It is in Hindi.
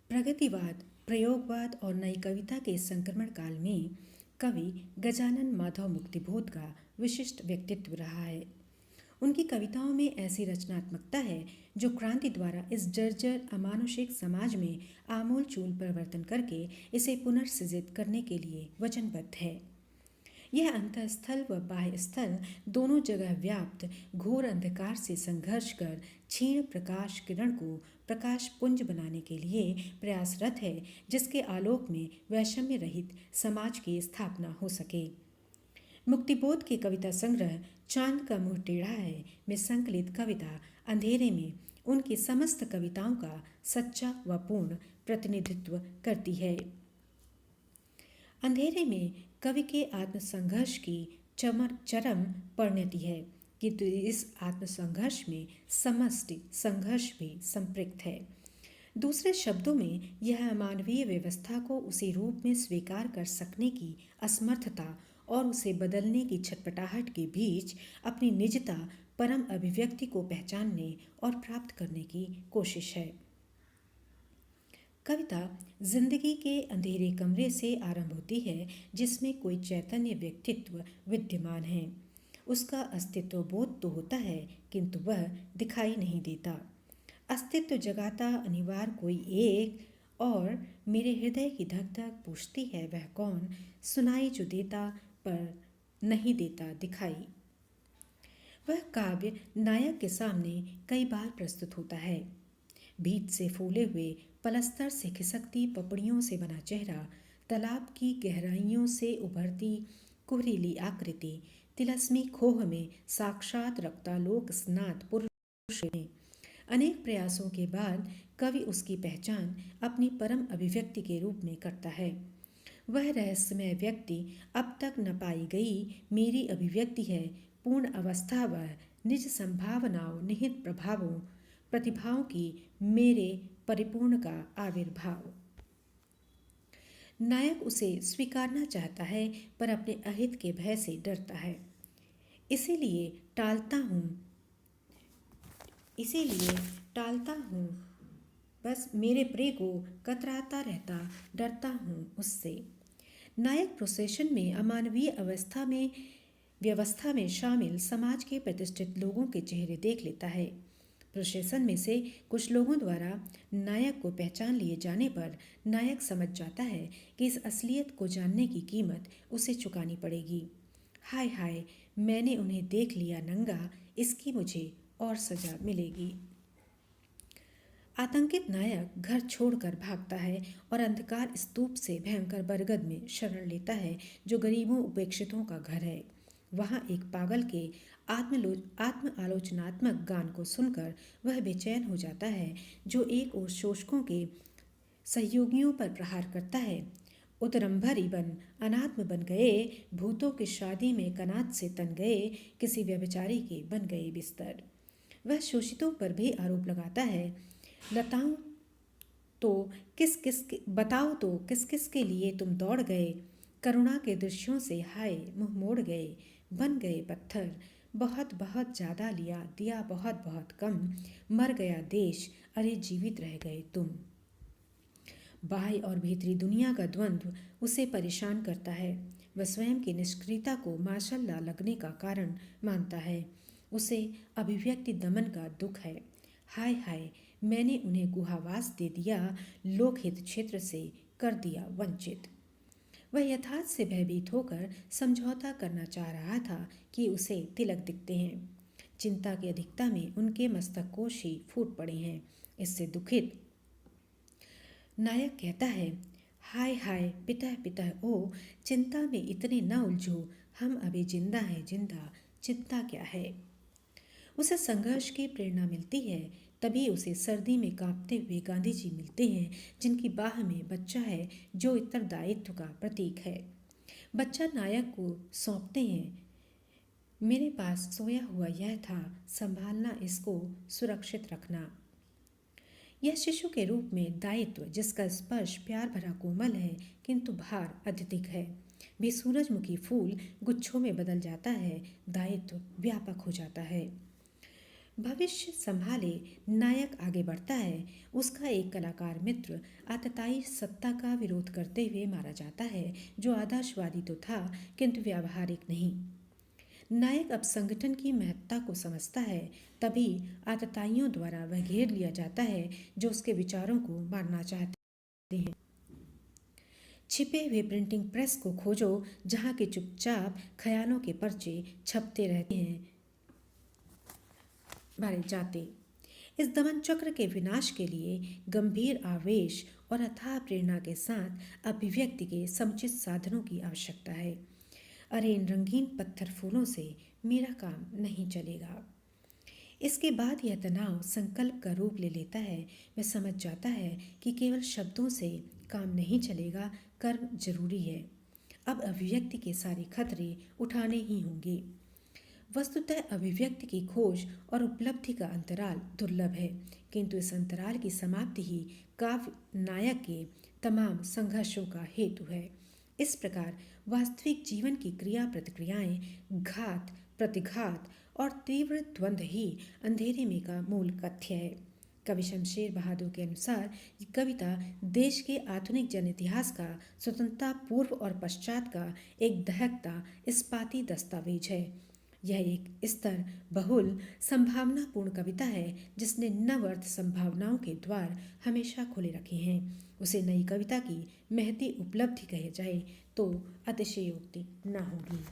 प्रगतिवाद, प्रयोगवाद और नई कविता के इस संक्रमण काल में कवि गजानन माधव मुक्तिबोध का विशिष्ट व्यक्तित्व रहा है। उनकी कविताओं में ऐसी रचनात्मकता है जो क्रांति द्वारा इस जर्जर अमानुषिक समाज में आमूल-चूल परिवर्तन करके इसे पुनर्सृजित करने के लिए वचनबद्ध है। यह अंतःस्थल व बाह्य स्थल दोनों जगह व्याप्त घोर अंधकार से संघर्ष कर क्षीण प्रकाश किरण को प्रकाश पुंज बनाने के लिए प्रयासरत है, जिसके आलोक में वैषम्य रहित समाज की स्थापना हो सके। मुक्तिबोध के कविता संग्रह चांद का मुंह टेढ़ा है में संकलित कविता अंधेरे में उनकी समस्त कविताओं का सच्चा व पूर्ण प्रतिनिधित्व करती है। अंधेरे में कवि के आत्मसंघर्ष की चरम परिणति है, किंतु इस आत्मसंघर्ष में समष्टि संघर्ष भी संपृक्त है। दूसरे शब्दों में यह मानवीय व्यवस्था को उसी रूप में स्वीकार कर सकने की असमर्थता और उसे बदलने की छटपटाहट के बीच अपनी निजता परम अभिव्यक्ति को पहचानने और प्राप्त करने की कोशिश है। कविता जिंदगी के अंधेरे कमरे से आरंभ होती है जिसमें कोई चैतन्य व्यक्तित्व विद्यमान है। उसका अस्तित्व बोध तो होता है, किंतु वह दिखाई नहीं देता। अस्तित्व जगाता अनिवार्य कोई एक, और मेरे हृदय की धक धक पूछती है वह कौन, सुनाई जो देता पर नहीं देता दिखाई। वह काव्य नायक के सामने कई बार प्रस्तुत होता है। भीत से फूले हुए पलस्तर से खिसकती पपड़ियों से बना चेहरा, तालाब की गहराइयों से उभरती कुहरीली आकृति, तिलस्मी खोह में साक्षात रक्तालोक स्नात पुरुष ने अनेक प्रयासों के बाद कवि उसकी पहचान अपनी परम अभिव्यक्ति के रूप में करता है। वह रहस्यमय व्यक्ति अब तक न पाई गई मेरी अभिव्यक्ति है, पूर्ण अवस्था वह निज संभावनाओं निहित प्रभावों प्रतिभाओं की मेरे परिपूर्ण का आविर्भाव। नायक उसे स्वीकारना चाहता है पर अपने अहित के भय से डरता है। इसीलिए टालता हूँ, बस मेरे प्रिय को कतराता रहता, डरता हूँ उससे। नायक प्रोसेशन में अमानवीय व्यवस्था में शामिल समाज के प्रतिष्ठित लोगों के चेहरे देख लेता है। प्रोसेशन में से कुछ लोगों द्वारा नायक को पहचान लिए जाने पर नायक समझ जाता है कि इस असलियत को जानने की कीमत उसे चुकानी पड़ेगी। हाय हाय, मैंने उन्हें देख लिया नंगा, इसकी मुझे और सजा मिलेगी। आतंकित नायक घर छोड़कर भागता है और अंधकार स्तूप से भयंकर बरगद में शरण लेता है जो गरीबों उपेक्षितों का घर है। वहाँ एक पागल के आत्म आलोचनात्मक गान को सुनकर वह बेचैन हो जाता है जो एक ओर शोषकों के सहयोगियों पर प्रहार करता है। उदरंभरी बन अनात्म बन गए, भूतों की शादी में कनात से तन गए, किसी व्यभिचारी के बन गए बिस्तर। वह शोषितों पर भी आरोप लगाता है। बताओ तो किस किस के लिए तुम दौड़ गए, करुणा के दृश्यों से हाय मुंह मोड़ गए, बन गए पत्थर, बहुत बहुत ज़्यादा लिया, दिया बहुत बहुत कम, मर गया देश, अरे जीवित रह गए तुम। बाह्य और भीतरी दुनिया का द्वंद्व उसे परेशान करता है। वह स्वयं की निष्क्रियता को माशाल्लाह लगने का कारण मानता है। उसे अभिव्यक्ति दमन का दुख है। हाय हाय, मैंने उन्हें गुहावास दे दिया, लोकहित क्षेत्र से कर दिया वंचित। वह यथार्थ से भयभीत होकर समझौता करना चाह रहा था कि उसे तिलक दिखते हैं। चिंता की अधिकता में उनके मस्तकोष ही फूट पड़े हैं। इससे दुखित नायक कहता है, हाय हाय पितः पितः ओ, चिंता में इतने न उलझो, हम अभी जिंदा हैं जिंदा, चिंता क्या है। उसे संघर्ष की प्रेरणा मिलती है। तभी उसे सर्दी में कांपते हुए गांधी जी मिलते हैं जिनकी बाह में बच्चा है जो उत्तरदायित्व का प्रतीक है। बच्चा नायक को सौंपते हैं, मेरे पास सोया हुआ यह था, संभालना, इसको सुरक्षित रखना। यह शिशु के रूप में दायित्व जिसका स्पर्श प्यार भरा कोमल है किंतु भार अत्यधिक है, भी सूरजमुखी फूल गुच्छों में बदल जाता है, दायित्व व्यापक हो जाता है। भविष्य संभाले नायक आगे बढ़ता है। उसका एक कलाकार मित्र आतताई सत्ता का विरोध करते हुए मारा जाता है, जो आदर्शवादी तो था किंतु व्यावहारिक नहीं। नायक अब संगठन की महत्ता को समझता है, तभी आतताइयों द्वारा वह घेर लिया जाता है जो उसके विचारों को मारना चाहते हैं। छिपे हुए प्रिंटिंग प्रेस को खोजो, जहाँ के चुपचाप ख्यालों के पर्चे छपते रहते हैं मारे जाते। इस दमन चक्र के विनाश के लिए गंभीर आवेश और अथाह प्रेरणा के साथ अभिव्यक्ति के समुचित साधनों की आवश्यकता है। अरे इन रंगीन पत्थर फूलों से मेरा काम नहीं चलेगा। इसके बाद यह तनाव संकल्प का रूप ले लेता है। वह समझ जाता है कि केवल शब्दों से काम नहीं चलेगा, कर्म जरूरी है। अब अभिव्यक्ति के सारे खतरे उठाने ही होंगे। वस्तुतः अभिव्यक्ति की खोज और उपलब्धि का अंतराल दुर्लभ है, किंतु इस अंतराल की समाप्ति ही काव्य नायक के तमाम संघर्षों का हेतु है। इस प्रकार वास्तविक जीवन की क्रिया प्रतिक्रियाएं, घात प्रतिघात और तीव्र द्वंद्व ही अंधेरे में का मूल तथ्य है। कवि शमशेर बहादुर के अनुसार ये कविता देश के आधुनिक जन इतिहास का स्वतंत्रता पूर्व और पश्चात का एक दहकता इस्पाती दस्तावेज है। यह एक स्तर बहुल संभावनापूर्ण कविता है, जिसने नव अर्थ संभावनाओं के द्वार हमेशा खुले रखे हैं। उसे नई कविता की महती उपलब्धि कहे जाए तो अतिशयोक्ति न होगी।